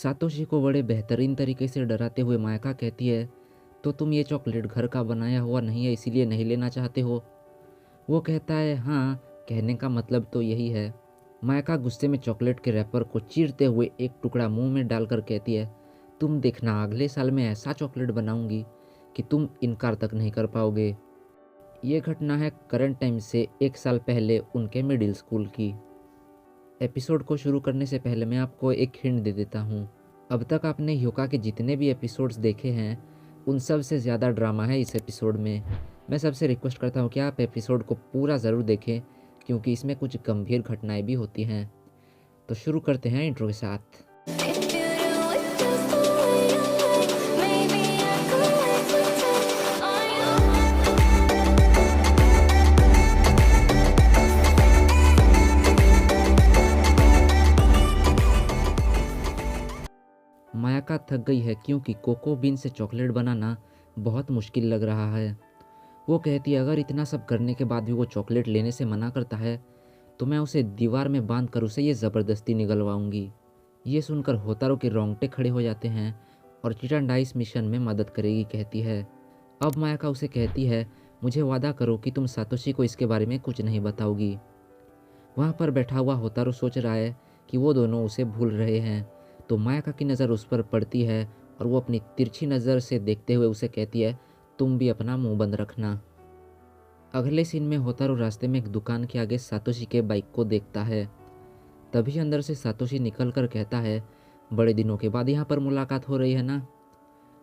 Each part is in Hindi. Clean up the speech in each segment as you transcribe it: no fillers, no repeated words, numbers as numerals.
सातोशी को बड़े बेहतरीन तरीके से डराते हुए मायका कहती है, तो तुम ये चॉकलेट घर का बनाया हुआ नहीं है इसीलिए नहीं लेना चाहते हो? वो कहता है, हाँ, कहने का मतलब तो यही है। मायका गुस्से में चॉकलेट के रैपर को चीरते हुए एक टुकड़ा मुंह में डालकर कहती है, तुम देखना अगले साल मैं ऐसा चॉकलेट बनाऊंगी कि तुम इनकार तक नहीं कर पाओगे। ये घटना है करंट टाइम से 1 साल पहले उनके मिडिल स्कूल की। एपिसोड को शुरू करने से पहले मैं आपको एक हिंट दे देता हूँ। अब तक आपने ह्योका के जितने भी एपिसोड्स देखे हैं उन सब से ज़्यादा ड्रामा है इस एपिसोड में। मैं सबसे रिक्वेस्ट करता हूँ कि आप एपिसोड को पूरा ज़रूर देखें क्योंकि इसमें कुछ गंभीर घटनाएं भी होती हैं। तो शुरू करते हैं इंट्रो के साथ। मायाका थक गई है क्योंकि कोको बीन से चॉकलेट बनाना बहुत मुश्किल लग रहा है। वो कहती है, अगर इतना सब करने के बाद भी वो चॉकलेट लेने से मना करता है तो मैं उसे दीवार में बांध कर उसे ये ज़बरदस्ती निगलवाऊंगी। ये सुनकर होतारो के रोंगटे खड़े हो जाते हैं और चिटंडा इस मिशन में मदद करेगी कहती है। अब मायाका उसे कहती है, मुझे वादा करो कि तुम सातोशी को इसके बारे में कुछ नहीं बताओगी। वहाँ पर बैठा हुआ होतारो सोच रहा है कि वो दोनों उसे भूल रहे हैं, तो मायाका की नज़र उस पर पड़ती है और वो अपनी तिरछी नज़र से देखते हुए उसे कहती है, तुम भी अपना मुंह बंद रखना। अगले सीन में होतारो रास्ते में एक दुकान के आगे सातोशी के बाइक को देखता है। तभी अंदर से सातोशी निकल कर कहता है, बड़े दिनों के बाद यहाँ पर मुलाकात हो रही है ना।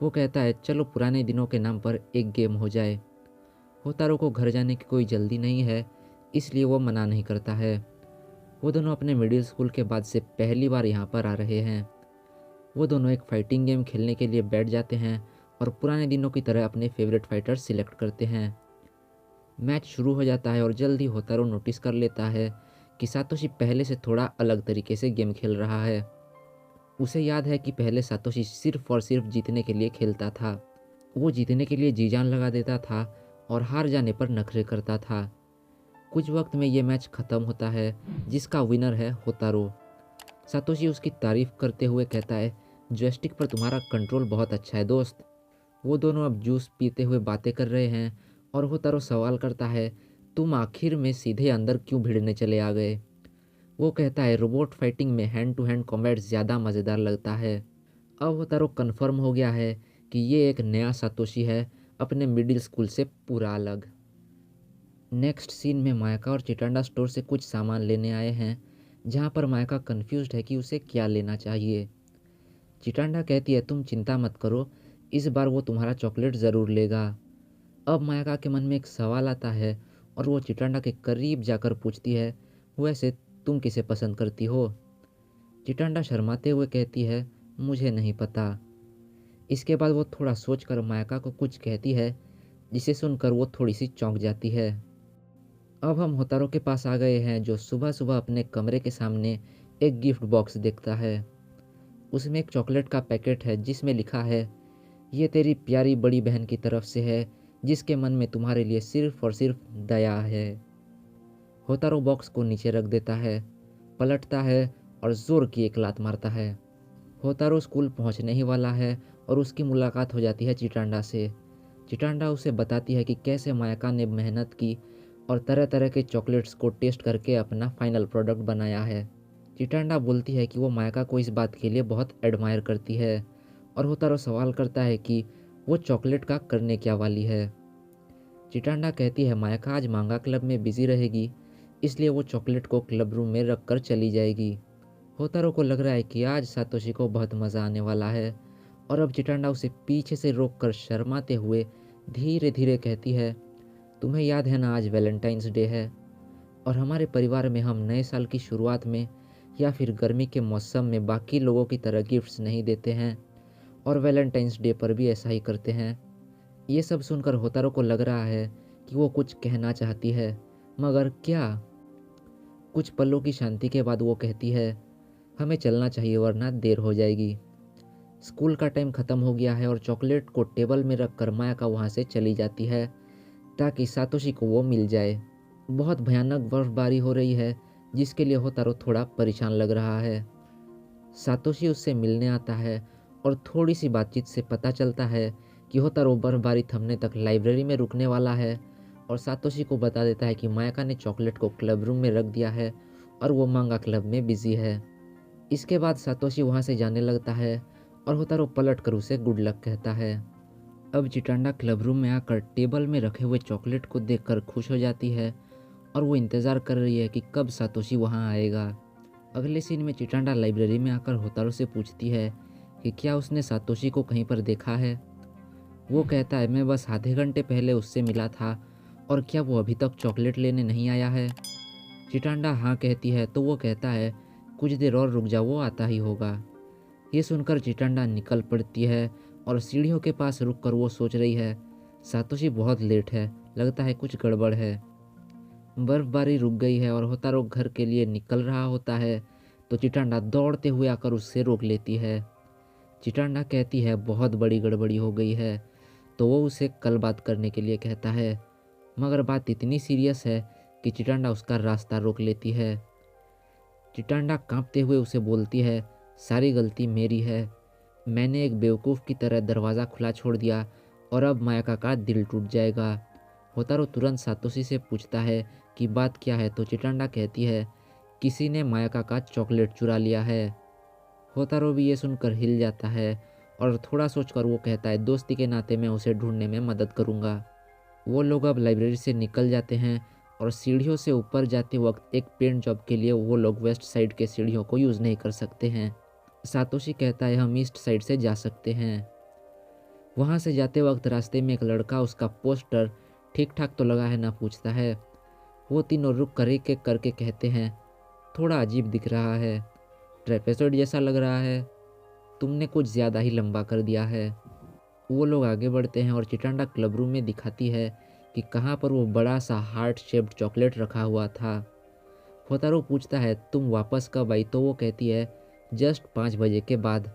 वो कहता है, चलो पुराने दिनों के नाम पर एक गेम हो जाए। होतारो को घर जाने की कोई जल्दी नहीं है इसलिए वो मना नहीं करता है। वो दोनों अपने मिडिल स्कूल के बाद से पहली बार यहाँ पर आ रहे हैं। वो दोनों एक फाइटिंग गेम खेलने के लिए बैठ जाते हैं और पुराने दिनों की तरह अपने फेवरेट फाइटर सिलेक्ट करते हैं। मैच शुरू हो जाता है और जल्द ही होतारो नोटिस कर लेता है कि सातोशी पहले से थोड़ा अलग तरीके से गेम खेल रहा है। उसे याद है कि पहले सातोशी सिर्फ और सिर्फ जीतने के लिए खेलता था। वो जीतने के लिए जी जान लगा देता था और हार जाने पर नखरे करता था। कुछ वक्त में ये मैच ख़त्म होता है जिसका विनर है होतारो। सातोशी उसकी तारीफ करते हुए कहता है, जॉयस्टिक पर तुम्हारा कंट्रोल बहुत अच्छा है दोस्त। वो दोनों अब जूस पीते हुए बातें कर रहे हैं और होतारो सवाल करता है, तुम आखिर में सीधे अंदर क्यों भिड़ने चले आ गए? वो कहता है, रोबोट फाइटिंग में हैंड टू हैंड कॉम्बैट ज़्यादा मज़ेदार लगता है। अब होतारो कन्फर्म हो गया है कि ये एक नया सातोशी है, अपने मिडिल स्कूल से पूरा अलग। नेक्स्ट सीन में मायका और चिटंडा स्टोर से कुछ सामान लेने आए हैं जहाँ पर मायका कंफ्यूज्ड है कि उसे क्या लेना चाहिए। चिटंडा कहती है, तुम चिंता मत करो, इस बार वो तुम्हारा चॉकलेट ज़रूर लेगा। अब मायका के मन में एक सवाल आता है और वो चिटंडा के करीब जाकर पूछती है, वैसे तुम किसे पसंद करती हो? चिटंडा शर्माते हुए कहती है, मुझे नहीं पता। इसके बाद वो थोड़ा सोचकर मायका को कुछ कहती है जिसे सुनकर वो थोड़ी सी चौंक जाती है। अब हम होतारो के पास आ गए हैं जो सुबह सुबह अपने कमरे के सामने एक गिफ्ट बॉक्स देखता है। उसमें एक चॉकलेट का पैकेट है जिसमें लिखा है, ये तेरी प्यारी बड़ी बहन की तरफ से है जिसके मन में तुम्हारे लिए सिर्फ और सिर्फ दया है। होतारो बॉक्स को नीचे रख देता है, पलटता है और जोर की एक लात मारता है। होतारो स्कूल पहुंचने ही वाला है और उसकी मुलाकात हो जाती है चिटांडा से। चिटांडा उसे बताती है कि कैसे मायका ने मेहनत की और तरह तरह के चॉकलेट्स को टेस्ट करके अपना फाइनल प्रोडक्ट बनाया है। चिटांडा बोलती है कि वो मायका को इस बात के लिए बहुत एडमायर करती है और होतारो सवाल करता है कि वो चॉकलेट का करने क्या वाली है। चिटांडा कहती है, मायका आज मांगा क्लब में बिजी रहेगी इसलिए वो चॉकलेट को क्लब रूम में रख कर चली जाएगी। होतारो को लग रहा है कि आज सातोशी को बहुत मज़ा आने वाला है और अब चिटांडा उसे पीछे से रोक कर शर्माते हुए धीरे धीरे कहती है, तुम्हें याद है ना आज वैलेंटाइंस डे है और हमारे परिवार में हम नए साल की शुरुआत में या फिर गर्मी के मौसम में बाकी लोगों की तरह गिफ्ट्स नहीं देते हैं और वैलेंटाइंस डे पर भी ऐसा ही करते हैं। ये सब सुनकर होतारो को लग रहा है कि वो कुछ कहना चाहती है, मगर क्या? कुछ पलों की शांति के बाद वो कहती है, हमें चलना चाहिए वरना देर हो जाएगी। स्कूल का टाइम ख़त्म हो गया है और चॉकलेट को टेबल में रख कर मायका वहाँ से चली जाती है ताकि सातोशी को वो मिल जाए। बहुत भयानक बर्फबारी हो रही है जिसके लिए होतारो थोड़ा परेशान लग रहा है। सातोशी उससे मिलने आता है और थोड़ी सी बातचीत से पता चलता है कि होतारो बर्फबारी थमने तक लाइब्रेरी में रुकने वाला है और सातोशी को बता देता है कि मायाका ने चॉकलेट को क्लब रूम में रख दिया है और वो मांगा क्लब में बिजी है। इसके बाद सातोशी वहाँ से जाने लगता है और होतारो पलट कर उसे गुड लक कहता है। अब चिटांडा क्लब रूम में आकर टेबल में रखे हुए चॉकलेट को देखकर खुश हो जाती है और वो इंतज़ार कर रही है कि कब सातोशी वहाँ आएगा। अगले सीन में चिटांडा लाइब्रेरी में आकर होतारो से पूछती है कि क्या उसने सातोशी को कहीं पर देखा है। वो कहता है मैं बस आधे घंटे पहले उससे मिला था और क्या वो अभी तक चॉकलेट लेने नहीं आया है। चिटांडा हाँ कहती है तो वो कहता है कुछ देर और रुक जाओ, वो आता ही होगा। ये सुनकर चिटांडा निकल पड़ती है और सीढ़ियों के पास रुककर वो सोच रही है सातोशी बहुत लेट है, लगता है कुछ गड़बड़ है। बर्फबारी रुक गई है और होतारो घर के लिए निकल रहा होता है तो चिटांडा दौड़ते हुए आकर उससे रोक लेती है। चिटांडा कहती है बहुत बड़ी गड़बड़ी हो गई है तो वो उसे कल बात करने के लिए कहता है, मगर बात इतनी सीरियस है कि चिटांडा उसका रास्ता रोक लेती है। चिटांडा कांपते हुए उसे बोलती है सारी गलती मेरी है, मैंने एक बेवकूफ़ की तरह दरवाज़ा खुला छोड़ दिया और अब मायाका का दिल टूट जाएगा। होतारो तुरंत सातोशी से पूछता है कि बात क्या है तो चिटांडा कहती है किसी ने मायाका का चॉकलेट चुरा लिया है। होतारो भी ये सुनकर हिल जाता है और थोड़ा सोचकर वो कहता है दोस्ती के नाते मैं उसे ढूंढने में मदद करूँगा। वो लोग अब लाइब्रेरी से निकल जाते हैं और सीढ़ियों से ऊपर जाते वक्त एक पेंट जॉब के लिए वो लोग वेस्ट साइड के सीढ़ियों को यूज़ नहीं कर सकते हैं। सातोशी कहता है हम ईस्ट साइड से जा सकते हैं। वहाँ से जाते वक्त रास्ते में एक लड़का उसका पोस्टर ठीक ठाक तो लगा है ना पूछता है। वो तीनों रुक कर एक एक करके कहते हैं थोड़ा अजीब दिख रहा है, ट्रेपेजॉइड जैसा लग रहा है, तुमने कुछ ज़्यादा ही लंबा कर दिया है। वो लोग आगे बढ़ते हैं और चिटांडा क्लब रूम में दिखाती है कि कहाँ पर वो बड़ा सा हार्ट शेप्ड चॉकलेट रखा हुआ था। होतारो पूछता है तुम वापस कब आई तो वो कहती है जस्ट 5 बजे के बाद।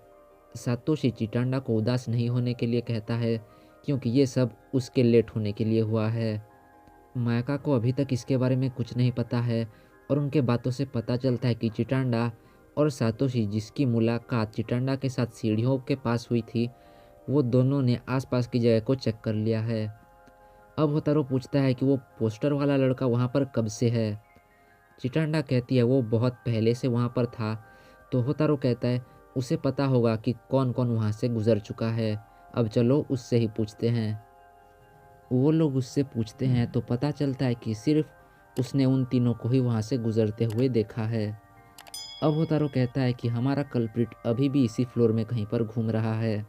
सातोशी चिटांडा को उदास नहीं होने के लिए कहता है क्योंकि ये सब उसके लेट होने के लिए हुआ है। मायाका को अभी तक इसके बारे में कुछ नहीं पता है और उनके बातों से पता चलता है कि चिटांडा और सातोशी जिसकी मुलाकात चिटांडा के साथ सीढ़ियों के पास हुई थी वो दोनों ने आसपास की जगह को चेक कर लिया है। अब होतारो पूछता है कि वो पोस्टर वाला लड़का वहाँ पर कब से है। चिटांडा कहती है वो बहुत पहले से वहाँ पर था। तो होतारो कहता है उसे पता होगा कि कौन कौन वहाँ से गुजर चुका है, अब चलो उससे ही पूछते हैं। वो लोग उससे पूछते हैं तो पता चलता है कि सिर्फ उसने उन तीनों को ही वहाँ से गुजरते हुए देखा है। अब होतारो कहता है कि हमारा कल्प्रिट अभी भी इसी फ्लोर में कहीं पर घूम रहा है।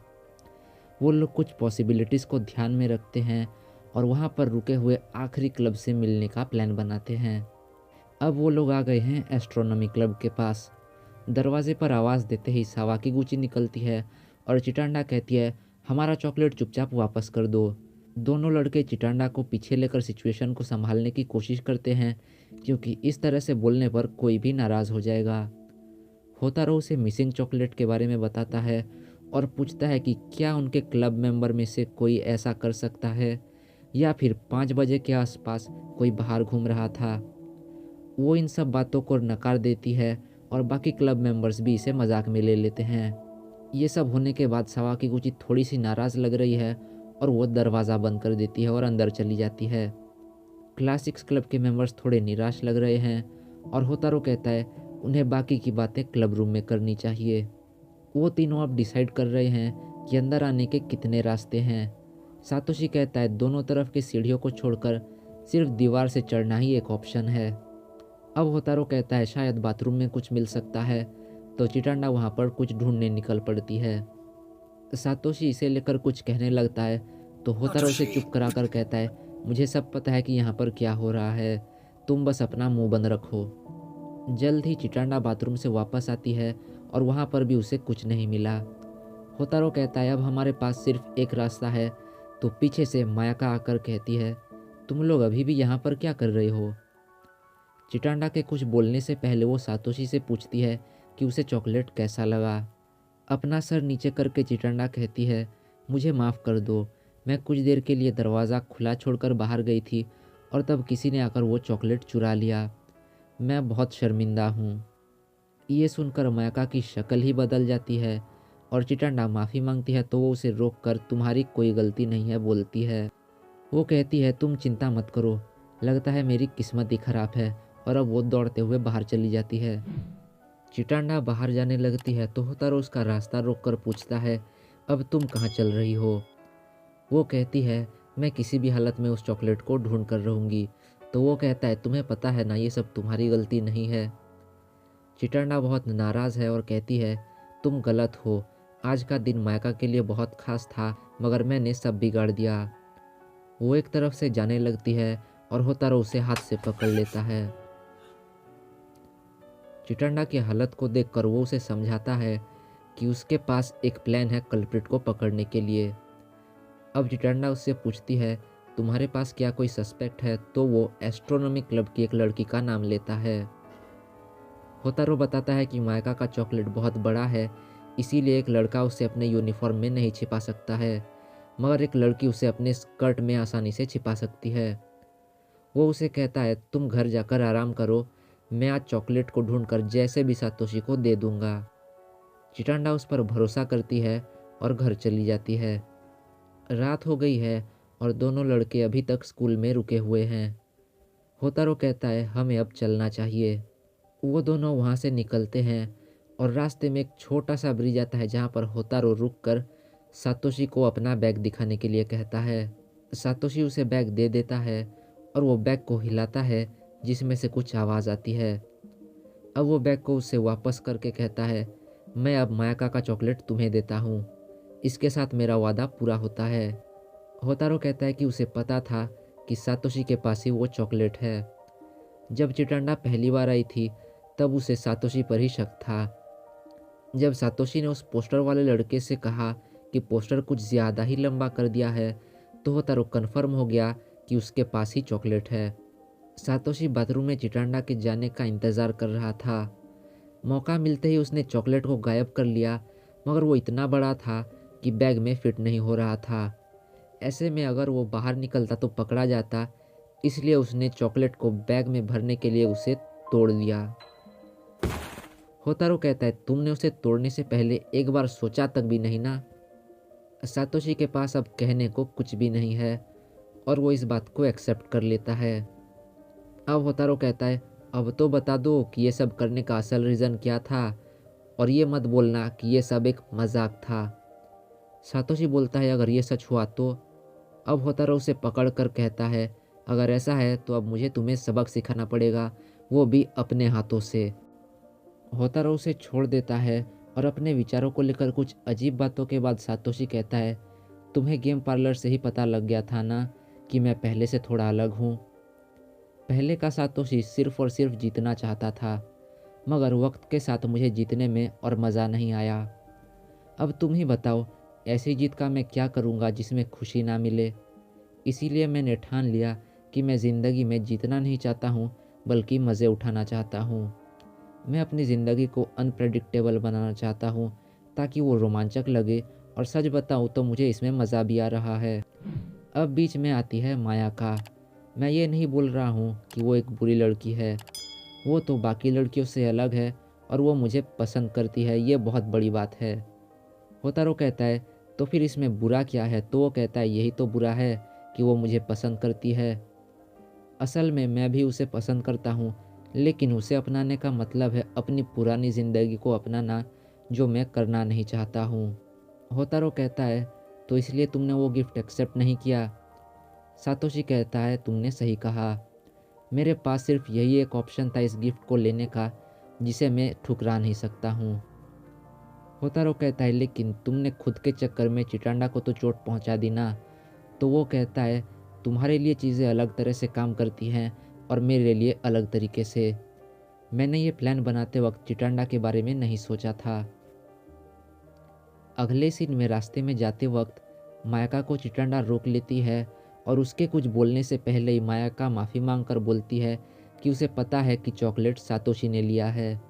वो लोग कुछ पॉसिबिलिटीज़ को ध्यान में रखते हैं और वहाँ पर रुके हुए आखिरी क्लब से मिलने का प्लान बनाते हैं। अब वो लोग आ गए हैं एस्ट्रोनॉमी क्लब के पास। दरवाजे पर आवाज़ देते ही सावाकीगुची निकलती है और चिटांडा कहती है हमारा चॉकलेट चुपचाप वापस कर दो। दोनों लड़के चिटांडा को पीछे लेकर सिचुएशन को संभालने की कोशिश करते हैं क्योंकि इस तरह से बोलने पर कोई भी नाराज़ हो जाएगा। होतारो उसे मिसिंग चॉकलेट के बारे में बताता है और पूछता है कि क्या उनके क्लब मेंबर में से कोई ऐसा कर सकता है या फिर 5 बजे के आसपास कोई बाहर घूम रहा था। वो इन सब बातों को नकार देती है और बाकी क्लब मेंबर्स भी इसे मजाक में ले लेते हैं। ये सब होने के बाद सावाकीगुची थोड़ी सी नाराज़ लग रही है और वो दरवाज़ा बंद कर देती है और अंदर चली जाती है। क्लासिक्स क्लब के मेंबर्स थोड़े निराश लग रहे हैं और होतारो कहता है उन्हें बाकी की बातें क्लब रूम में करनी चाहिए। वो तीनों अब डिसाइड कर रहे हैं कि अंदर आने के कितने रास्ते हैं। सातोशी कहता है दोनों तरफ की सीढ़ियों को छोड़कर सिर्फ दीवार से चढ़ना ही एक ऑप्शन है। अब होतारो कहता है शायद बाथरूम में कुछ मिल सकता है तो चिटांडा वहाँ पर कुछ ढूंढने निकल पड़ती है। सातोशी इसे लेकर कुछ कहने लगता है तो होतारो उसे चुप कराकर कहता है मुझे सब पता है कि यहाँ पर क्या हो रहा है, तुम बस अपना मुंह बंद रखो। जल्द ही चिटांडा बाथरूम से वापस आती है और वहाँ पर भी उसे कुछ नहीं मिला। होतारो कहता है अब हमारे पास सिर्फ एक रास्ता है तो पीछे से मायाका आकर कहती है तुम लोग अभी भी यहाँ पर क्या कर रहे हो। चिटांडा के कुछ बोलने से पहले वो सातोशी से पूछती है कि उसे चॉकलेट कैसा लगा। अपना सर नीचे करके चिटांडा कहती है मुझे माफ़ कर दो, मैं कुछ देर के लिए दरवाज़ा खुला छोड़कर बाहर गई थी और तब किसी ने आकर वो चॉकलेट चुरा लिया, मैं बहुत शर्मिंदा हूँ। ये सुनकर मायाका की शक्ल ही बदल जाती है और चिटंडा माफ़ी मांगती है तो वो उसे रोककर तुम्हारी कोई गलती नहीं है बोलती है। वो कहती है तुम चिंता मत करो, लगता है मेरी किस्मत ही खराब है, और अब वो दौड़ते हुए बाहर चली जाती है। चिटंडा बाहर जाने लगती है तो होतारो उसका रास्ता रोककर पूछता है अब तुम कहाँ चल रही हो। वो कहती है मैं किसी भी हालत में उस चॉकलेट को ढूंढ कर रहूँगी। तो वो कहता है तुम्हें पता है ना ये सब तुम्हारी गलती नहीं है। चिटंडा बहुत नाराज़ है और कहती है तुम गलत हो, आज का दिन मायका के लिए बहुत खास था मगर मैंने सब बिगाड़ दिया। वो एक तरफ से जाने लगती है और होतारो उसे हाथ से पकड़ लेता है। चिटंडा की हालत को देखकर वो उसे समझाता है कि उसके पास एक प्लान है कल्प्रिट को पकड़ने के लिए। अब चिटंडा उससे पूछती है तुम्हारे पास क्या कोई सस्पेक्ट है, तो वो एस्ट्रोनॉमी क्लब की एक लड़की का नाम लेता है। होतारो बताता है कि मायका का चॉकलेट बहुत बड़ा है, इसीलिए एक लड़का उसे अपने यूनिफॉर्म में नहीं छिपा सकता है, मगर एक लड़की उसे अपने स्कर्ट में आसानी से छिपा सकती है। वो उसे कहता है तुम घर जाकर आराम करो, मैं आज चॉकलेट को ढूंढकर जैसे भी सातोशी को दे दूंगा। चिटंडा उस पर भरोसा करती है और घर चली जाती है। रात हो गई है और दोनों लड़के अभी तक स्कूल में रुके हुए हैं। होतारो कहता है हमें अब चलना चाहिए। वो दोनों वहाँ से निकलते हैं और रास्ते में एक छोटा सा ब्रिज आता है जहाँ पर होतारो रुक कर सातोशी को अपना बैग दिखाने के लिए कहता है। सातोशी उसे बैग दे देता है और वो बैग को हिलाता है जिसमें से कुछ आवाज़ आती है। अब वो बैग को उसे वापस करके कहता है मैं अब मायाका का चॉकलेट तुम्हें देता हूँ, इसके साथ मेरा वादा पूरा होता है। होतारो कहता है कि उसे पता था कि सातोशी के पास ही वो चॉकलेट है। जब चिटंडा पहली बार आई थी तब उसे सातोशी पर ही शक था। जब सातोशी ने उस पोस्टर वाले लड़के से कहा कि पोस्टर कुछ ज़्यादा ही लंबा कर दिया है तो होतारो कन्फर्म हो गया कि उसके पास ही चॉकलेट है। सातोशी बाथरूम में चिटंडा के जाने का इंतज़ार कर रहा था। मौका मिलते ही उसने चॉकलेट को गायब कर लिया, मगर वो इतना बड़ा था कि बैग में फिट नहीं हो रहा था। ऐसे में अगर वो बाहर निकलता तो पकड़ा जाता, इसलिए उसने चॉकलेट को बैग में भरने के लिए उसे तोड़ दिया। होतारो कहता है तुमने उसे तोड़ने से पहले एक बार सोचा तक भी नहीं ना। सातोशी के पास अब कहने को कुछ भी नहीं है और वो इस बात को एक्सेप्ट कर लेता है। अब होतारो कहता है अब तो बता दो कि ये सब करने का असल रीज़न क्या था, और ये मत बोलना कि ये सब एक मजाक था। सातोशी बोलता है अगर ये सच हुआ तो। अब होतारो उसे पकड़ कर कहता है अगर ऐसा है तो अब मुझे तुम्हें सबक सिखाना पड़ेगा, वो भी अपने हाथों से। होतारो उसे छोड़ देता है और अपने विचारों को लेकर कुछ अजीब बातों के बाद सातोशी कहता है तुम्हें गेम पार्लर से ही पता लग गया था ना कि मैं पहले से थोड़ा अलग हूँ। पहले का सातोशी सिर्फ और सिर्फ जीतना चाहता था, मगर वक्त के साथ मुझे जीतने में और मज़ा नहीं आया। अब तुम ही बताओ ऐसी जीत का मैं क्या करूँगा जिसमें खुशी ना मिले। इसीलिए मैंने ठान लिया कि मैं ज़िंदगी में जीतना नहीं चाहता हूँ बल्कि मज़े उठाना चाहता हूँ। मैं अपनी ज़िंदगी को अनप्रेडिक्टेबल बनाना चाहता हूँ ताकि वो रोमांचक लगे, और सच बताऊँ तो मुझे इसमें मज़ा भी आ रहा है। अब बीच में आती है मायाका। मैं ये नहीं बोल रहा हूँ कि वो एक बुरी लड़की है, वो तो बाकी लड़कियों से अलग है और वो मुझे पसंद करती है, ये बहुत बड़ी बात है। होतारो कहता है तो फिर इसमें बुरा क्या है, तो वो कहता है यही तो बुरा है कि वो मुझे पसंद करती है। असल में मैं भी उसे पसंद करता हूँ, लेकिन उसे अपनाने का मतलब है अपनी पुरानी ज़िंदगी को अपनाना जो मैं करना नहीं चाहता हूँ। होतारो कहता है तो इसलिए तुमने वो गिफ्ट एक्सेप्ट नहीं किया। सातोशी कहता है तुमने सही कहा, मेरे पास सिर्फ यही एक ऑप्शन था इस गिफ्ट को लेने का जिसे मैं ठुकरा नहीं सकता हूँ। होतारो कहता है लेकिन तुमने खुद के चक्कर में चिटंडा को तो चोट पहुँचा दी ना। तो वो कहता है तुम्हारे लिए चीज़ें अलग तरह से काम करती हैं और मेरे लिए अलग तरीके से। मैंने ये प्लान बनाते वक्त चिटंडा के बारे में नहीं सोचा था। अगले सीन में रास्ते में जाते वक्त मायाका को चिटंडा रोक लेती है और उसके कुछ बोलने से पहले ही मायाका माफ़ी मांग कर बोलती है कि उसे पता है कि चॉकलेट सातोशी ने लिया है।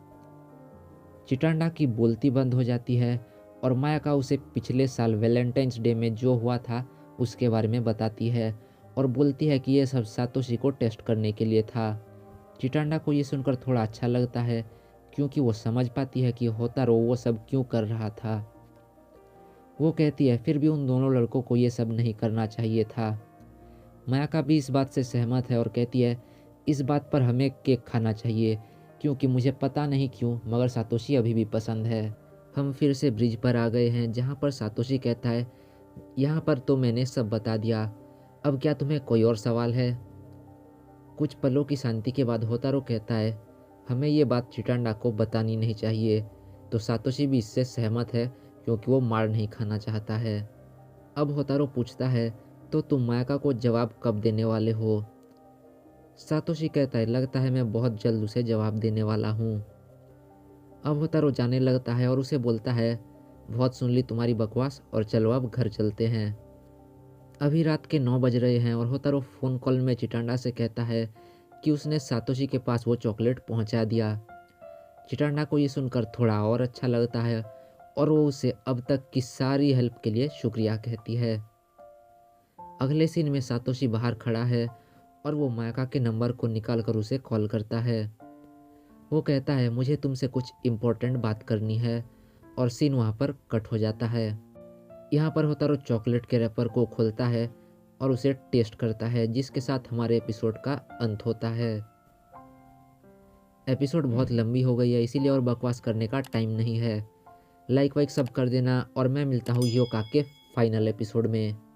चिटंडा की बोलती बंद हो जाती है और मायाका उसे पिछले साल वैलेंटाइंस डे में जो हुआ था उसके बारे में बताती है और बोलती है कि यह सब सातोशी को टेस्ट करने के लिए था। चिटंडा को ये सुनकर थोड़ा अच्छा लगता है क्योंकि वो समझ पाती है कि होतारो वो सब क्यों कर रहा था। वो कहती है फिर भी उन दोनों लड़कों को ये सब नहीं करना चाहिए था। मायाका भी इस बात से सहमत है और कहती है इस बात पर हमें केक खाना चाहिए, क्योंकि मुझे पता नहीं क्यों मगर सातोशी अभी भी पसंद है। हम फिर से ब्रिज पर आ गए हैं जहाँ पर सातोशी कहता है यहाँ पर तो मैंने सब बता दिया, अब क्या तुम्हें कोई और सवाल है। कुछ पलों की शांति के बाद होतारो कहता है हमें ये बात चिटांडा को बतानी नहीं चाहिए। तो सातोशी भी इससे सहमत है क्योंकि वो मार नहीं खाना चाहता है। अब होतारो पूछता है तो तुम मायाका को जवाब कब देने वाले हो। सातोशी कहता है लगता है मैं बहुत जल्द उसे जवाब देने वाला हूँ। अब होतारो जाने लगता है और उसे बोलता है बहुत सुन ली तुम्हारी बकवास और चलो अब घर चलते हैं। अभी रात के 9 बज रहे हैं और होतारो फ़ोन कॉल में चिटांडा से कहता है कि उसने सातोशी के पास वो चॉकलेट पहुंचा दिया। चिटांडा को ये सुनकर थोड़ा और अच्छा लगता है और वो उसे अब तक की सारी हेल्प के लिए शुक्रिया कहती है। अगले सीन में सातोशी बाहर खड़ा है और वो मायाका के नंबर को निकाल कर उसे कॉल करता है। वो कहता है मुझे तुमसे कुछ इम्पोर्टेंट बात करनी है और सीन वहाँ पर कट हो जाता है। यहाँ पर होतारो चॉकलेट के रैपर को खोलता है और उसे टेस्ट करता है, जिसके साथ हमारे एपिसोड का अंत होता है। एपिसोड बहुत लंबी हो गई है इसीलिए और बकवास करने का टाइम नहीं है। लाइक वाइक सब कर देना और मैं मिलता हूँ योका के फाइनल एपिसोड में।